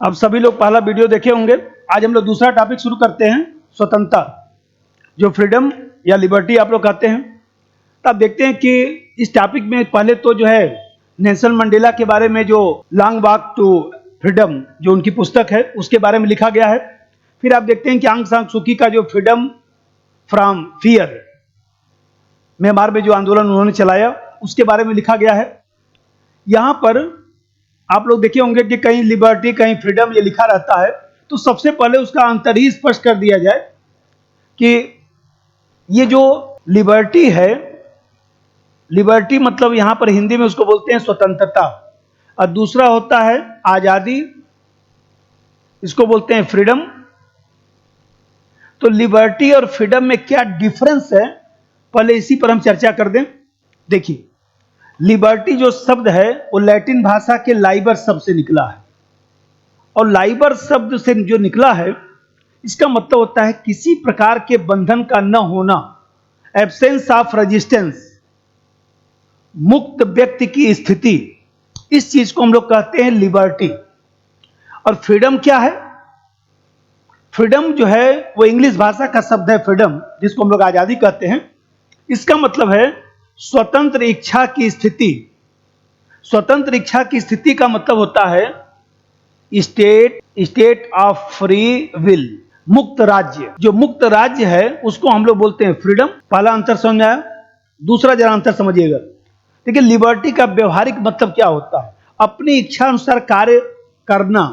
अब सभी लोग पहला वीडियो देखे होंगे। आज हम लोग दूसरा टॉपिक शुरू करते हैं, स्वतंत्रता, जो फ्रीडम या लिबर्टी आप लोग कहते हैं। तो आप देखते हैं कि इस टॉपिक में पहले तो जो है नेल्सन मंडेला के बारे में, जो लॉन्ग वॉक टू फ्रीडम जो उनकी पुस्तक है उसके बारे में लिखा गया है। फिर आप देखते हैं कि आंग सान सू की का जो फ्रीडम फ्रॉम फियर, म्यांमार में जो आंदोलन उन्होंने चलाया, उसके बारे में लिखा गया है। यहाँ पर आप लोग देखे होंगे कि कहीं लिबर्टी कहीं फ्रीडम ये लिखा रहता है। तो सबसे पहले उसका अंतर ही स्पष्ट कर दिया जाए कि ये जो लिबर्टी है, लिबर्टी मतलब यहाँ पर हिंदी में उसको बोलते हैं स्वतंत्रता, और दूसरा होता है आजादी, इसको बोलते हैं फ्रीडम। तो लिबर्टी और फ्रीडम में क्या डिफरेंस है, पहले इसी पर हम चर्चा कर दें। देखिए, लिबर्टी जो शब्द है वो लैटिन भाषा के लाइबर शब्द से निकला है, और लाइबर शब्द से जो निकला है इसका मतलब होता है किसी प्रकार के बंधन का न होना, एब्सेंस ऑफ रेजिस्टेंस, मुक्त व्यक्ति की स्थिति। इस चीज को हम लोग कहते हैं लिबर्टी। और फ्रीडम क्या है? फ्रीडम जो है वो इंग्लिश भाषा का शब्द है फ्रीडम, जिसको हम लोग आजादी कहते हैं। इसका मतलब है स्वतंत्र इच्छा की स्थिति। स्वतंत्र इच्छा की स्थिति का मतलब होता है स्टेट ऑफ फ्री विल, मुक्त राज्य। जो मुक्त राज्य है उसको हम लोग बोलते हैं फ्रीडम। पहला अंतर समझ में आया? दूसरा जरा अंतर समझिएगा। देखिए, लिबर्टी का व्यवहारिक मतलब क्या होता है? अपनी इच्छा अनुसार कार्य करना।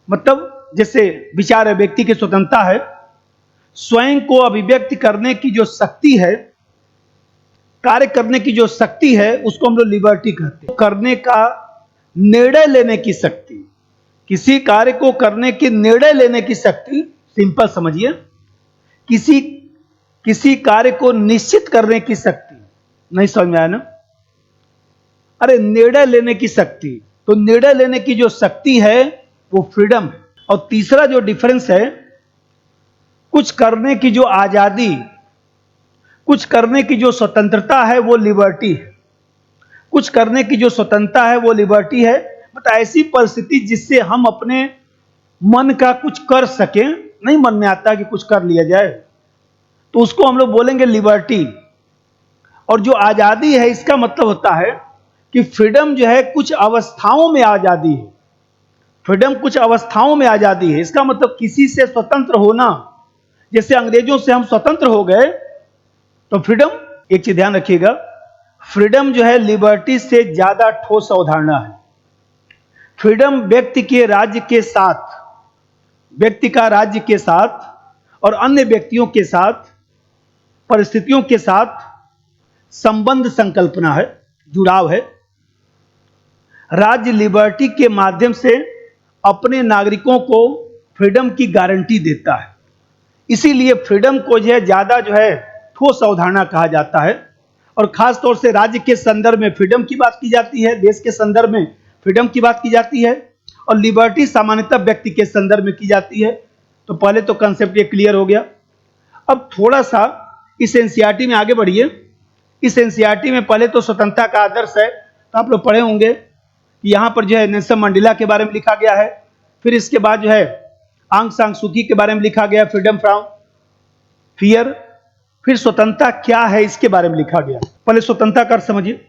मतलब जैसे विचार है, व्यक्ति की स्वतंत्रता है, स्वयं को अभिव्यक्त करने की जो शक्ति है, कार्य करने की जो शक्ति है, उसको हम लोग लिबर्टी कहते हैं। करने का निर्णय लेने की शक्ति, किसी कार्य को करने की निर्णय लेने की शक्ति, सिंपल समझिए, किसी कार्य को निश्चित करने की शक्ति। नहीं समझ में आया ना? अरे, निर्णय लेने की शक्ति, तो निर्णय लेने की जो शक्ति है वो फ्रीडम है। और तीसरा जो डिफरेंस है, कुछ करने की जो आजादी, कुछ करने की जो स्वतंत्रता है वो लिबर्टी है। कुछ करने की जो स्वतंत्रता है वो लिबर्टी है। मतलब ऐसी परिस्थिति जिससे हम अपने मन का कुछ कर सकें, नहीं मन में आता कि कुछ कर लिया जाए, तो उसको हम लोग बोलेंगे लिबर्टी। और जो आजादी है, इसका मतलब होता है कि फ्रीडम जो है कुछ अवस्थाओं में आजादी है। फ्रीडम कुछ अवस्थाओं में आजादी है। इसका मतलब किसी से स्वतंत्र होना। जैसे अंग्रेजों से हम स्वतंत्र हो गए तो फ्रीडम, एक चीज ध्यान रखिएगा, फ्रीडम जो है लिबर्टी से ज्यादा ठोस अवधारणा है। फ्रीडम व्यक्ति के राज्य के साथ, व्यक्ति का राज्य के साथ और अन्य व्यक्तियों के साथ, परिस्थितियों के साथ संबंध संकल्पना है, जुड़ाव है। राज्य लिबर्टी के माध्यम से अपने नागरिकों को फ्रीडम की गारंटी देता है। इसीलिए फ्रीडम को जो है ज्यादा जो है ठोस अवधारणा कहा जाता है। और खास तौर से राज्य के संदर्भ में फ्रीडम की बात की जाती है, देश के संदर्भ में फ्रीडम की बात की जाती है, और लिबर्टी सामान्यतः व्यक्ति के संदर्भ में की जाती है। तो पहले तो कंसेप्ट ये क्लियर हो गया। अब थोड़ा सा इस एनसीईआरटी में आगे बढ़िए। इस एनसीईआरटी में पहले तो स्वतंत्रता का आदर्श है, तो आप लोग पढ़े होंगे कि यहाँ पर जो है नेल्सन मंडेला के बारे में लिखा गया है। फिर इसके बाद जो है आंग सान सू की के बारे में लिखा गया, फ्रीडम फ्रॉम फियर। फिर स्वतंत्रता क्या है इसके बारे में लिखा गया। पहले स्वतंत्रता का अर्थ समझिए।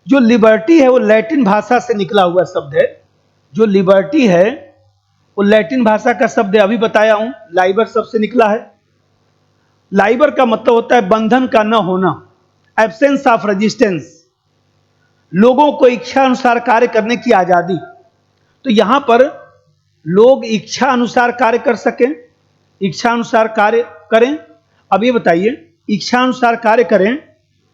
जो लिबर्टी है वो लैटिन भाषा से निकला हुआ शब्द है। जो लिबर्टी है वो लैटिन भाषा का शब्द है, अभी बताया हूं, लाइबर शब्द से निकला है। लाइबर का मतलब होता है बंधन का न होना, एब्सेंस ऑफ रेजिस्टेंस, लोगों को इच्छा अनुसार कार्य करने की आजादी। तो यहां पर लोग इच्छा अनुसार कार्य कर सकें, इच्छा अनुसार कार्य करें। अब ये बताइए, इच्छा अनुसार कार्य करें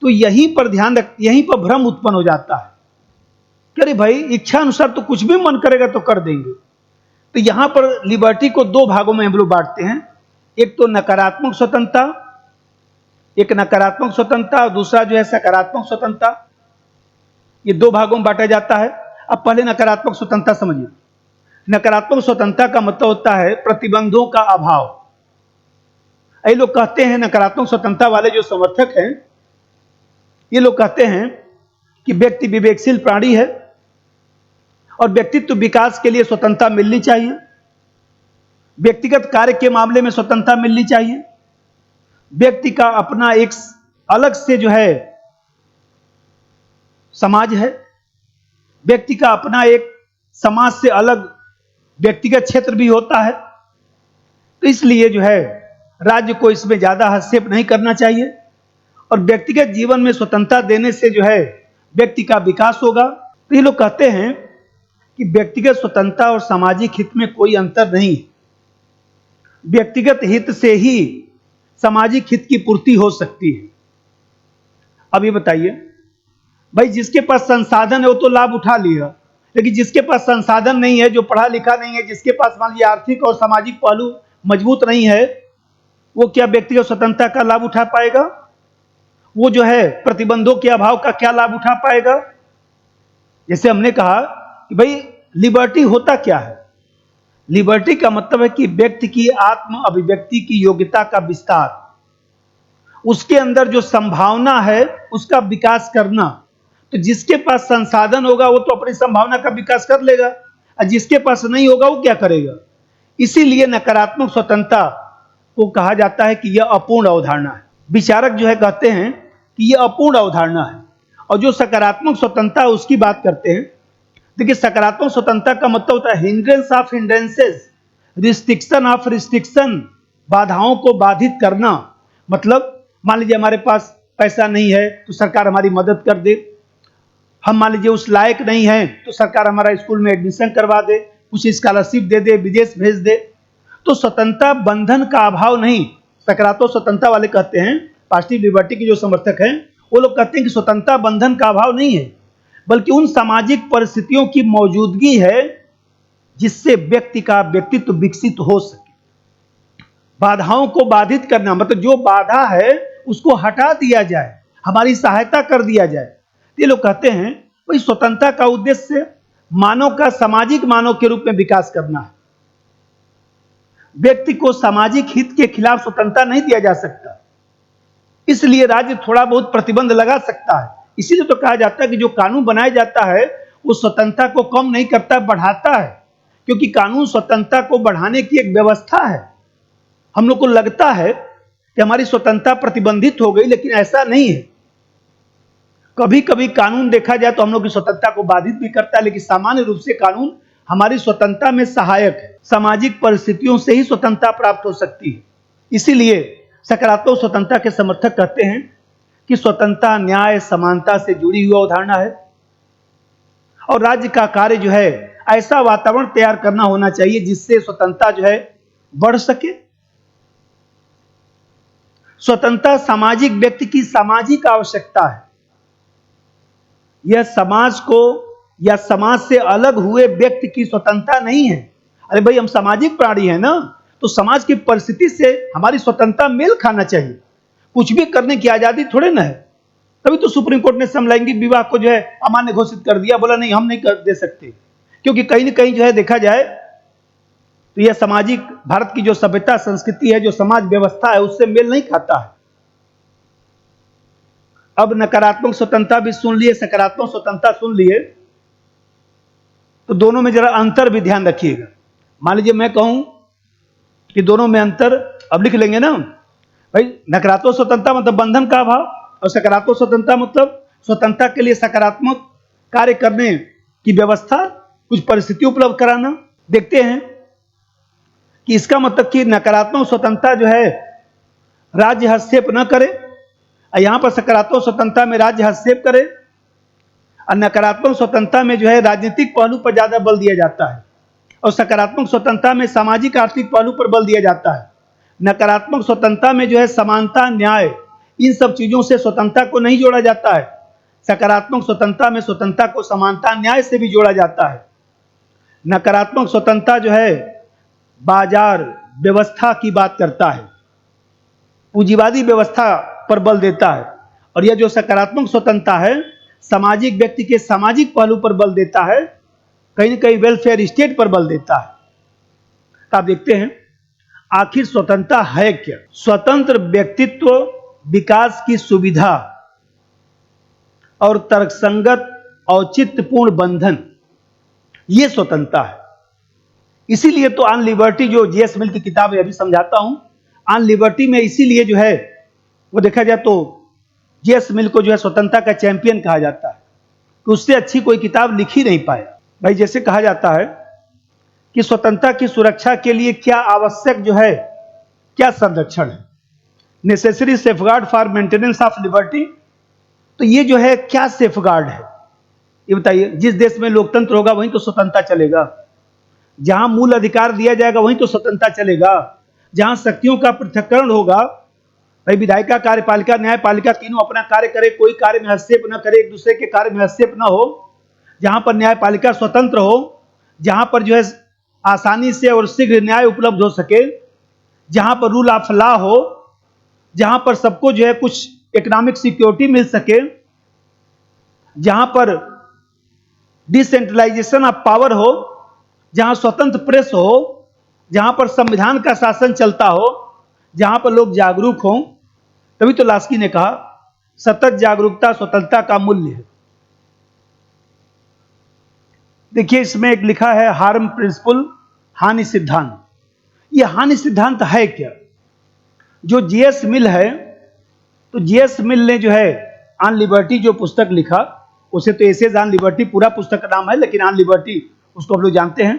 तो यहीं पर ध्यान रख, यहीं पर भ्रम उत्पन्न हो जाता है कि अरे भाई, इच्छा अनुसार तो कुछ भी मन करेगा तो कर देंगे। तो यहां पर लिबर्टी को दो भागों में हम लोग बांटते हैं। एक तो नकारात्मक स्वतंत्रता, एक नकारात्मक स्वतंत्रता, और दूसरा जो है सकारात्मक स्वतंत्रता। ये दो भागों में बांटा जाता है। अब पहले नकारात्मक स्वतंत्रता समझिए। नकारात्मक स्वतंत्रता का मतलब होता है प्रतिबंधों का अभाव। ये लोग कहते हैं, नकारात्मक स्वतंत्रता वाले जो समर्थक हैं, ये लोग कहते हैं कि व्यक्ति विवेकशील प्राणी है, और व्यक्तित्व विकास के लिए स्वतंत्रता मिलनी चाहिए। व्यक्तिगत कार्य के मामले में स्वतंत्रता मिलनी चाहिए। व्यक्ति का अपना एक अलग से जो है समाज है, व्यक्ति का अपना एक समाज से अलग व्यक्तिगत क्षेत्र भी होता है। तो इसलिए जो है राज्य को इसमें ज्यादा हस्तक्षेप नहीं करना चाहिए और व्यक्तिगत जीवन में स्वतंत्रता देने से जो है व्यक्ति का विकास होगा। तो ये लोग कहते हैं कि व्यक्तिगत स्वतंत्रता और सामाजिक हित में कोई अंतर नहीं, व्यक्तिगत हित से ही सामाजिक हित की पूर्ति हो सकती है। अब ये बताइए भाई, जिसके पास संसाधन है वो तो लाभ उठा लिया, लेकिन जिसके पास संसाधन नहीं है, जो पढ़ा लिखा नहीं है, जिसके पास मान लीजिए आर्थिक और सामाजिक पहलू मजबूत नहीं है, वो क्या व्यक्तिगत स्वतंत्रता का लाभ उठा पाएगा? वो जो है प्रतिबंधों के अभाव का क्या लाभ उठा पाएगा? जैसे हमने कहा कि भाई लिबर्टी होता क्या है? लिबर्टी का मतलब है कि व्यक्ति की आत्म अभिव्यक्ति की योग्यता का विस्तार, उसके अंदर जो संभावना है उसका विकास करना। तो जिसके पास संसाधन होगा वो तो अपनी संभावना का विकास कर लेगा, और जिसके पास नहीं होगा वो क्या करेगा? इसीलिए नकारात्मक स्वतंत्रता को कहा जाता है कि यह अपूर्ण अवधारणा है। विचारक जो है कहते हैं कि यह अपूर्ण अवधारणा है, और जो सकारात्मक स्वतंत्रता उसकी बात करते हैं। देखिए, सकारात्मक स्वतंत्रता का मतलब होता है hindrance of hindrances, restriction of restriction, बाधाओं को बाधित करना। मतलब मान लीजिए हमारे पास पैसा नहीं है तो सरकार हमारी मदद कर दे, हम मान लीजिए उस लायक नहीं है तो सरकार हमारा स्कूल में एडमिशन करवा दे, कुछ स्कॉलरशिप दे दे, विदेश भेज दे। तो स्वतंत्रता बंधन का अभाव नहीं। सकारात्मक स्वतंत्रता वाले कहते हैं, पॉजिटिव लिबर्टी के जो समर्थक हैं वो लोग कहते हैं कि स्वतंत्रता बंधन का अभाव नहीं है, बल्कि उन सामाजिक परिस्थितियों की मौजूदगी है जिससे व्यक्ति का व्यक्तित्व विकसित हो सके। बाधाओं को बाधित करना मतलब जो बाधा है उसको हटा दिया जाए, हमारी सहायता कर दिया जाए। ये लोग कहते हैं भाई स्वतंत्रता का उद्देश्य मानव का सामाजिक मानव के रूप में विकास करना है। व्यक्ति को सामाजिक हित के खिलाफ स्वतंत्रता नहीं दिया जा सकता, इसलिए राज्य थोड़ा बहुत प्रतिबंध लगा सकता है। इसीलिए तो कहा जाता है कि जो कानून बनाया जाता है वो स्वतंत्रता को कम नहीं करता, बढ़ाता है, क्योंकि कानून स्वतंत्रता को बढ़ाने की एक व्यवस्था है। हम लोग को लगता है कि हमारी स्वतंत्रता प्रतिबंधित हो गई, लेकिन ऐसा नहीं है। कभी कभी कानून देखा जाए तो हम लोग की स्वतंत्रता को बाधित भी करता है, लेकिन सामान्य रूप से कानून हमारी स्वतंत्रता में सहायक है। सामाजिक परिस्थितियों से ही स्वतंत्रता प्राप्त हो सकती है। इसीलिए सकारात्मक स्वतंत्रता के समर्थक कहते हैं कि स्वतंत्रता न्याय समानता से जुड़ी हुई अवधारणा है, और राज्य का कार्य जो है ऐसा वातावरण तैयार करना होना चाहिए जिससे स्वतंत्रता जो है बढ़ सके। स्वतंत्रता सामाजिक व्यक्ति की सामाजिक आवश्यकता है। यह समाज को या समाज से अलग हुए व्यक्ति की स्वतंत्रता नहीं है। अरे भाई, हम सामाजिक प्राणी हैं ना, तो समाज की परिस्थिति से हमारी स्वतंत्रता मेल खाना चाहिए। कुछ भी करने की आजादी थोड़े ना है। तभी तो सुप्रीम कोर्ट ने समलैंगिक विवाह को जो है अमान्य घोषित कर दिया, बोला नहीं हम नहीं कर दे सकते, क्योंकि कहीं ना कहीं जो है देखा जाए तो यह सामाजिक भारत की जो सभ्यता संस्कृति है, जो समाज व्यवस्था है, उससे मेल नहीं खाता है। अब नकारात्मक स्वतंत्रता भी सुन लिए, सकारात्मक स्वतंत्रता सुन लिए, तो दोनों में जरा अंतर भी ध्यान रखिएगा। मान लीजिए मैं कहूं कि दोनों में अंतर, अब लिख लेंगे ना भाई। नकारात्मक स्वतंत्रता मतलब बंधन का अभाव, और सकारात्मक स्वतंत्रता मतलब स्वतंत्रता के लिए सकारात्मक कार्य करने की व्यवस्था, कुछ परिस्थिति उपलब्ध कराना। देखते हैं कि इसका मतलब कि नकारात्मक स्वतंत्रता जो है राज्य हस्तक्षेप न करे, और यहां पर सकारात्मक स्वतंत्रता में राज्य हस्तक्षेप करे। और नकारात्मक स्वतंत्रता में जो है राजनीतिक पहलू पर ज्यादा बल दिया जाता है, और सकारात्मक स्वतंत्रता में सामाजिक आर्थिक पहलू पर बल दिया जाता है। नकारात्मक स्वतंत्रता में जो है समानता, न्याय, इन सब चीजों से स्वतंत्रता को नहीं जोड़ा जाता है। सकारात्मक स्वतंत्रता में स्वतंत्रता को समानता, न्याय से भी जोड़ा जाता है। नकारात्मक स्वतंत्रता जो है बाजार व्यवस्था की बात करता है, पूंजीवादी व्यवस्था पर बल देता है, और यह जो सकारात्मक स्वतंत्रता है सामाजिक व्यक्ति के सामाजिक पहलू पर बल देता है, कहीं न कहीं वेलफेयर स्टेट पर बल देता है। तो आप देखते हैं आखिर स्वतंत्रता है क्या? स्वतंत्र व्यक्तित्व विकास की सुविधा और तर्कसंगत औचित्यपूर्ण बंधन, ये स्वतंत्रता है। इसीलिए तो ऑन लिबर्टी जो जीएस मिल की किताब है अभी समझाता हूं, ऑन लिबर्टी में इसीलिए जो है वो देखा जाए तो जीएस मिल को जो है स्वतंत्रता का चैंपियन कहा जाता है कि उससे अच्छी कोई किताब लिख ही नहीं पाया। भाई जैसे कहा जाता है कि स्वतंत्रता की सुरक्षा के लिए क्या आवश्यक जो है, क्या संरक्षण है, necessary safeguard for maintenance of liberty. तो ये जो है क्या सेफगार्ड है ये बताइए। जिस देश में लोकतंत्र होगा वहीं तो स्वतंत्रता चलेगा, जहां मूल अधिकार दिया जाएगा वहीं तो स्वतंत्रता चलेगा, जहां शक्तियों का पृथक्करण होगा, भाई विधायिका, कार्यपालिका, न्यायपालिका तीनों अपना कार्य करे, कोई कार्य में हस्तक्षेप न करे, एक दूसरे के कार्य में हस्तक्षेप न हो, जहां पर न्यायपालिका स्वतंत्र हो, जहां पर जो है आसानी से और शीघ्र न्याय उपलब्ध हो सके, जहां पर रूल ऑफ लॉ हो, जहां पर सबको जो है कुछ इकोनॉमिक सिक्योरिटी मिल सके, जहां पर डिसेंट्रलाइजेशन ऑफ पावर हो, जहां स्वतंत्र प्रेस हो, जहां पर संविधान का शासन चलता हो, जहां पर लोग जागरूक हों। तभी तो लास्की ने कहा सतत जागरूकता स्वतंत्रता का मूल्य है। देखिए इसमें एक लिखा है हार्म प्रिंसिपल, हानि सिद्धांत। ये हानि सिद्धांत है क्या? जो जीएस मिल है, तो जीएस मिल ने जो है ऑन लिबर्टी जो पुस्तक लिखा, उसे तो एसेज ऑन लिबर्टी पूरा पुस्तक का नाम है, लेकिन ऑन लिबर्टी उसको हम लोग जानते हैं।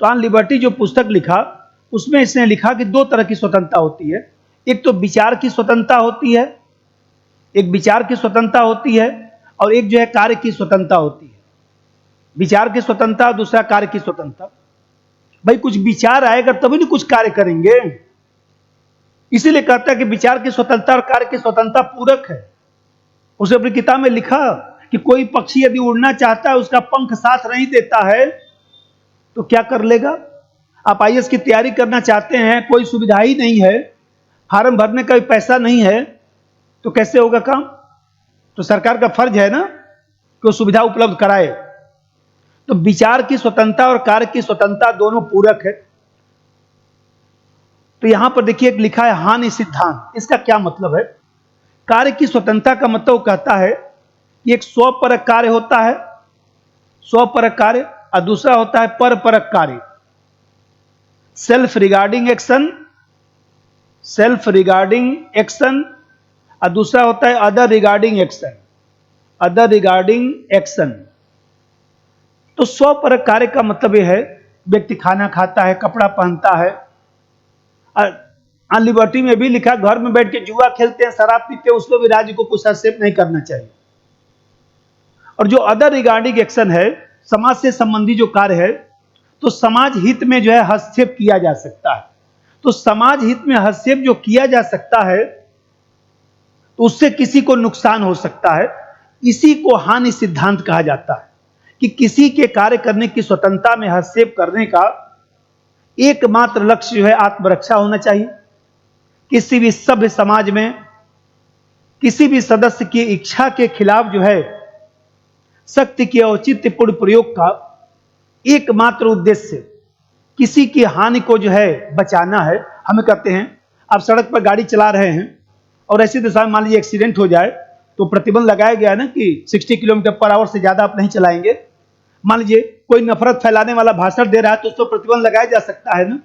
तो ऑन लिबर्टी जो पुस्तक लिखा उसमें इसने लिखा कि दो तरह की स्वतंत्रता होती है। एक तो विचार की स्वतंत्रता होती है, एक विचार की स्वतंत्रता होती है, और एक जो है कार्य की स्वतंत्रता होती है। विचार की स्वतंत्रता, दूसरा कार्य की स्वतंत्रता। भाई कुछ विचार आएगा तभी ना कुछ कार्य करेंगे, इसीलिए कहता है कि विचार की स्वतंत्रता और कार्य की स्वतंत्रता पूरक है। उसने अपनी किताब में लिखा कि कोई पक्षी यदि उड़ना चाहता है, उसका पंख साथ नहीं देता है तो क्या कर लेगा? आप आईएएस की तैयारी करना चाहते हैं, कोई सुविधा ही नहीं है, फॉर्म भरने का भी पैसा नहीं है, तो कैसे होगा काम? तो सरकार का फर्ज है ना कि वो सुविधा उपलब्ध कराए। तो विचार की स्वतंत्रता और कार्य की स्वतंत्रता दोनों पूरक है। तो यहां पर देखिए एक लिखा है हानि सिद्धांत। इसका क्या मतलब है? कार्य की स्वतंत्रता का मतलब कहता है कि एक स्वपरक कार्य होता है, स्वपरक कार्य, और दूसरा होता है परपरक कार्य, self regarding action, self regarding action, और दूसरा होता है other regarding action, other regarding action. तो स्वपरक कार्य का मतलब यह है व्यक्ति खाना खाता है, कपड़ा पहनता है। ऑन लिबर्टी में भी लिखा घर में बैठ के जुआ खेलते हैं, शराब पीते हैं, उसमें भी राज्य को कुछ हस्तक्षेप नहीं करना चाहिए। और जो अदर रिगार्डिंग एक्शन है, समाज से संबंधी जो कार्य है, तो समाज हित में जो है हस्तक्षेप किया जा सकता है। तो समाज हित में हस्तक्षेप जो किया जा सकता है तो उससे किसी को नुकसान हो सकता है। इसी को हानि सिद्धांत कहा जाता है कि किसी के कार्य करने की स्वतंत्रता में हस्तक्षेप करने का एकमात्र लक्ष्य जो है आत्मरक्षा होना चाहिए। किसी भी सभ्य समाज में किसी भी सदस्य की इच्छा के खिलाफ जो है शक्ति के औचित्यपूर्ण प्रयोग का एकमात्र उद्देश्य किसी की हानि को जो है बचाना है। हमें कहते हैं आप सड़क पर गाड़ी चला रहे हैं और ऐसी दिशा में मान लीजिए एक्सीडेंट हो जाए तो प्रतिबंध लगाया गया है ना कि 60 किलोमीटर पर आवर से ज्यादा आप नहीं चलाएंगे। मान लीजिए कोई नफरत फैलाने वाला भाषण दे रहा है तो उस पर प्रतिबंध लगाया जा सकता है ना।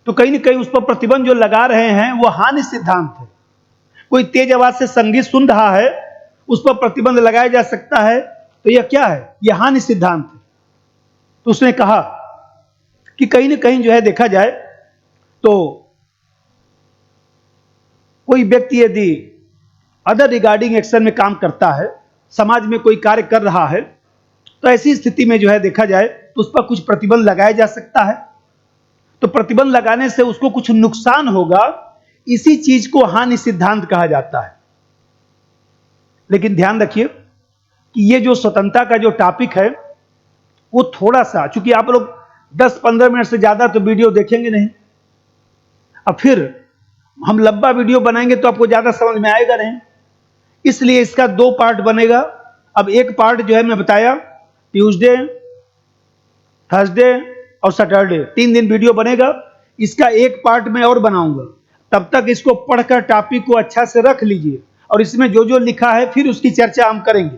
तो कहीं ना कहीं उस पर प्रतिबंध जो लगा रहे हैं वो हानि सिद्धांत है। कोई तेज आवाज से संगीत सुन रहा है, उस पर प्रतिबंध लगाया जा सकता है, तो यह क्या है? यह हानि सिद्धांत है। तो उसने कहा कि कहीं ना कहीं जो है देखा जाए तो कोई व्यक्ति यदि अदर रिगार्डिंग एक्शन में काम करता है, समाज में कोई कार्य कर रहा है, तो ऐसी स्थिति में जो है देखा जाए तो उस पर कुछ प्रतिबंध लगाया जा सकता है। तो प्रतिबंध लगाने से उसको कुछ नुकसान होगा, इसी चीज को हानि सिद्धांत कहा जाता है। लेकिन ध्यान रखिए कि ये जो स्वतंत्रता का जो टॉपिक है वो थोड़ा सा, चूंकि आप लोग 10-15 मिनट से ज्यादा तो वीडियो देखेंगे नहीं, अब फिर हम लंबा वीडियो बनाएंगे तो आपको ज्यादा समझ में आएगा नहीं, इसलिए इसका 2 पार्ट बनेगा। अब एक पार्ट जो है मैं बताया ट्यूसडे, थर्सडे और सैटरडे 3 दिन वीडियो बनेगा। इसका एक पार्ट मैं और बनाऊंगा, तब तक इसको पढ़कर टॉपिक को अच्छा से रख लीजिए और इसमें जो जो लिखा है फिर उसकी चर्चा हम करेंगे।